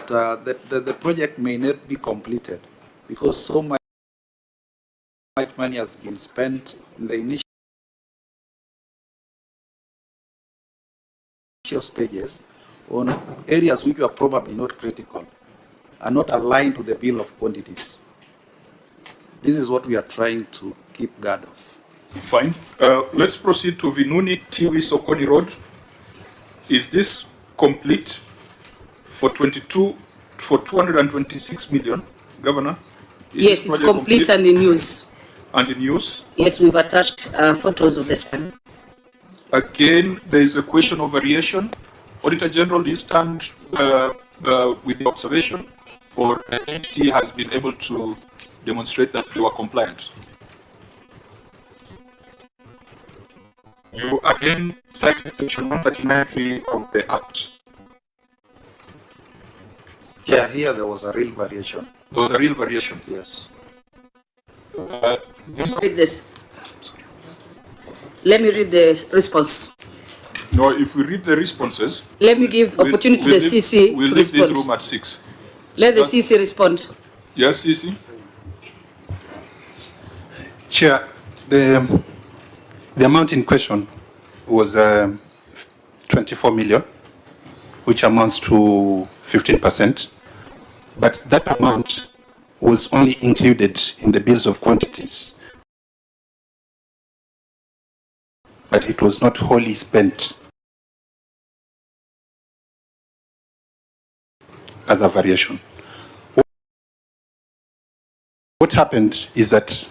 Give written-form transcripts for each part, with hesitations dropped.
the project may not be completed because so much money has been spent in the initial stages on areas which are probably not critical and not aligned to the bill of quantities. This is what we are trying to keep guard of. Fine. Let's proceed to Vinuni Tiwi Sokoni Road. Is this complete for 226 million, Governor? Yes, it's complete and in use. And in use? Yes, we've attached photos of the same. Again, there is a question of variation. Auditor General, do you stand with the observation, or the entity has been able to demonstrate that they were compliant? You again cited section 139(3) of the Act. Yeah, here there was a real variation. There was a real variation? Yes. Read this. Let me read the response. No, if we read the responses... Let me give opportunity to the CC We'll to leave respond. this room at 6. Let the CC respond. Yes, CC? Chair, the amount in question was 24 million, which amounts to 15%. But that amount was only included in the bills of quantities. But it was not wholly spent as a variation. What happened is that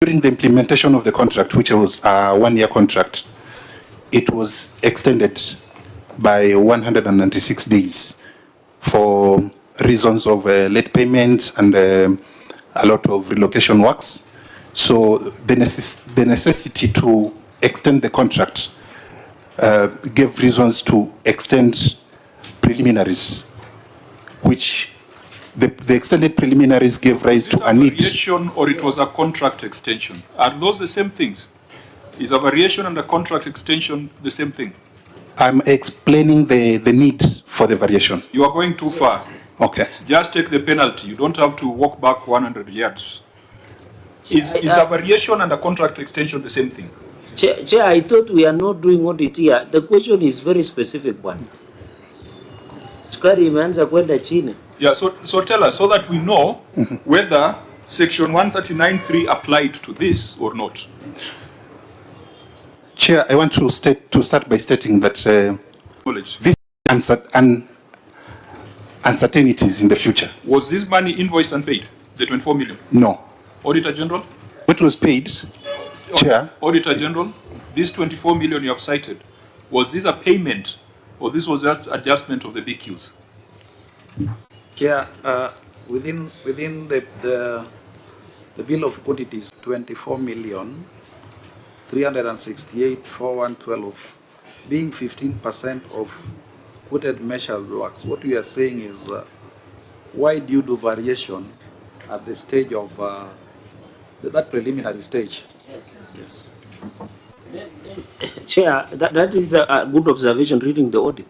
during the implementation of the contract, which was a one-year contract, it was extended by 196 days for reasons of late payment and a lot of relocation works. So the necessity to extend the contract gave reasons to extend preliminaries, which the extended preliminaries gave rise to a need. Variation, or it was a contract extension? Are those the same things? Is a variation and a contract extension the same thing? I'm explaining the need for the variation. You are going too far. Okay. Just take the penalty. You don't have to walk back 100 yards. Is a variation and a contract extension the same thing? Chair, I thought we are not doing audit here. The question is very specific one. Sukari imeanza kwenda chini. Yeah, so tell us so that we know whether section 139(3) applied to this or not. Chair, I want to start by stating that this uncertainties in the future. Was this money invoiced and paid? The 24 million? No. Auditor General? What was paid, Chair? Auditor General, this 24 million you have cited, was this a payment or this was just adjustment of the BQs? Chair, within the bill of quantities, 24,368,412, being 15% of quoted measures works. What we are saying is, why do you do variation at the stage of that preliminary stage? Yes. Chair, that is a good observation reading the audit.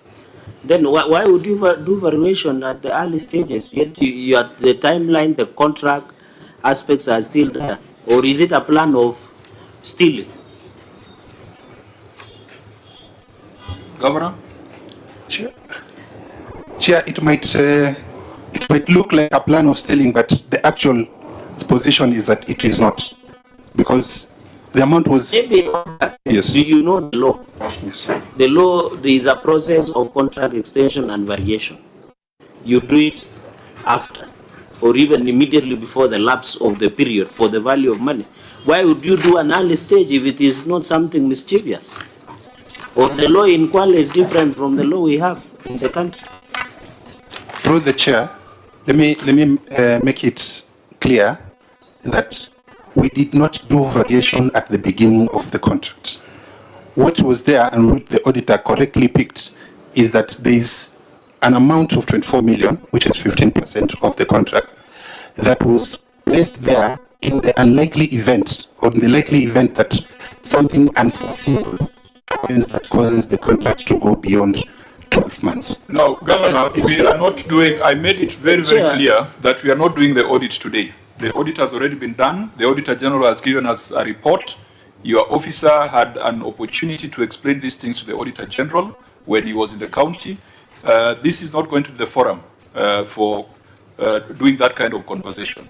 Then why would you do variation at the early stages? Yet you at the timeline, the contract aspects are still there. Or is it a plan of stealing? Governor? Chair, it might look like a plan of stealing, but the actual position is that it is not, because the amount was... Maybe, yes. Do you know the law? Yes. The law, there is a process of contract extension and variation. You do it after or even immediately before the lapse of the period for the value of money. Why would you do an early stage if it is not something mischievous? Or the law in Kwale is different from the law we have in the country? Through the chair, let me make it clear that we did not do variation at the beginning of the contract. What was there, and what the auditor correctly picked, is that there is an amount of 24 million, which is 15% of the contract, that was placed there in the unlikely event, or in the likely event that something unforeseeable happens that causes the contract to go beyond 12 months. No, Governor, we are not doing, I made it very, very clear that we are not doing the audit today. The audit has already been done. The Auditor General has given us a report. Your officer had an opportunity to explain these things to the Auditor General when he was in the county. This is not going to be the forum for doing that kind of conversation.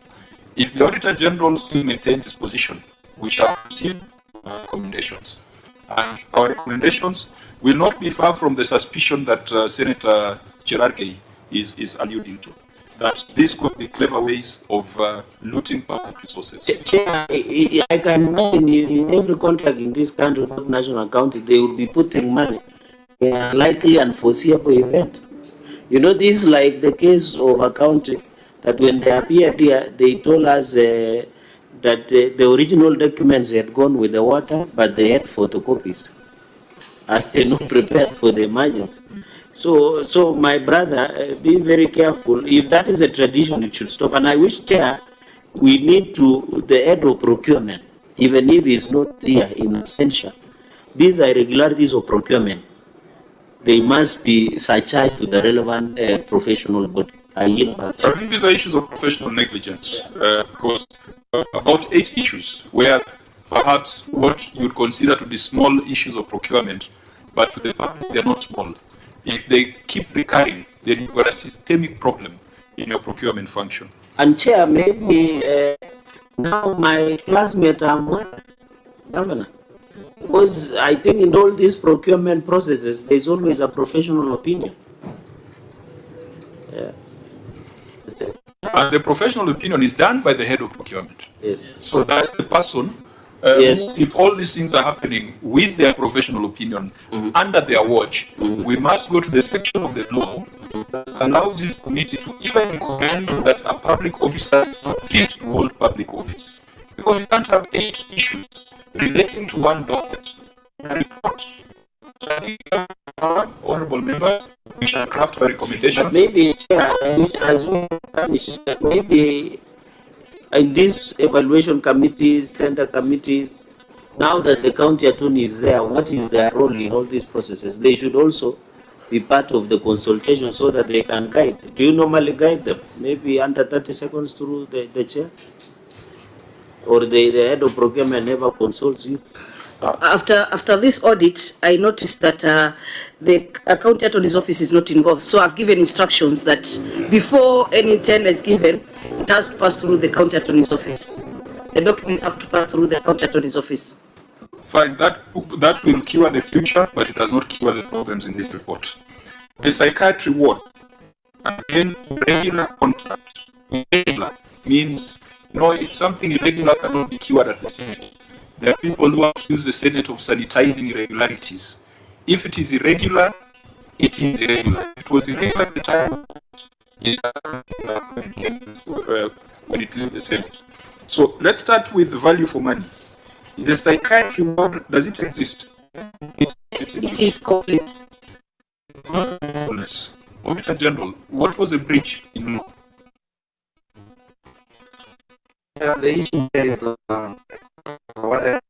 If the Auditor General still maintains his position, we shall receive recommendations. And our recommendations will not be far from the suspicion that Senator Cherargei is alluding to, that these could be clever ways of looting public resources. Chair, I can imagine in every contract in this country, not national county, they will be putting money in a likely unforeseeable event. You know, this is like the case of a county that when they appeared here, they told us that the original documents had gone with the water, but they had photocopies, as they not prepared for the emergency. So my brother, be very careful. If that is a tradition, it should stop. And I wish, Chair, we need to, the head of procurement, even if he's not here in absentia, these are irregularities of procurement. They must be surcharged to the relevant professional body. I think these are issues of professional negligence, because about 8 issues where perhaps what you would consider to be small issues of procurement, but to the public they are not small. If they keep recurring, then you've got a systemic problem in your procurement function. And Chair, maybe now my classmate Governor, because I think in all these procurement processes, there's always a professional opinion. Yeah. And the professional opinion is done by the head of procurement. Yes. So that's the person. Yes. If all these things are happening with their professional opinion under their watch, we must go to the section of the law that allows this committee to even recommend that a public officer is not fit to hold public office. Because you can't have 8 issues relating to one docket in a report. So I think, honorable members, we shall craft a recommendation. Maybe, Chair, as we finish, maybe in these evaluation committees, tender committees, now that the county attorney is there, what is their role in all these processes? They should also be part of the consultation so that they can guide. Do you normally guide them? Maybe under 30 seconds through the chair? Or the head of procurement never consults you? After this audit, I noticed that the county attorney's office is not involved. So I've given instructions that before any tender is given, it has to pass through the county attorney's office. The documents have to pass through the county attorney's office. Fine, that will cure the future, but it does not cure the problems in this report. The psychiatry ward, again, regular contract. Irregular means, it's something irregular cannot be cured at the Senate. There are people who accuse the Senate of sanitizing irregularities. If it is irregular, it is irregular. If it was irregular at the time, when it leaves the Senate. So let's start with the value for money. The psychiatry ward, does it exist? It is complete. Auditor General, what was a breach in law? Yeah, the issue is what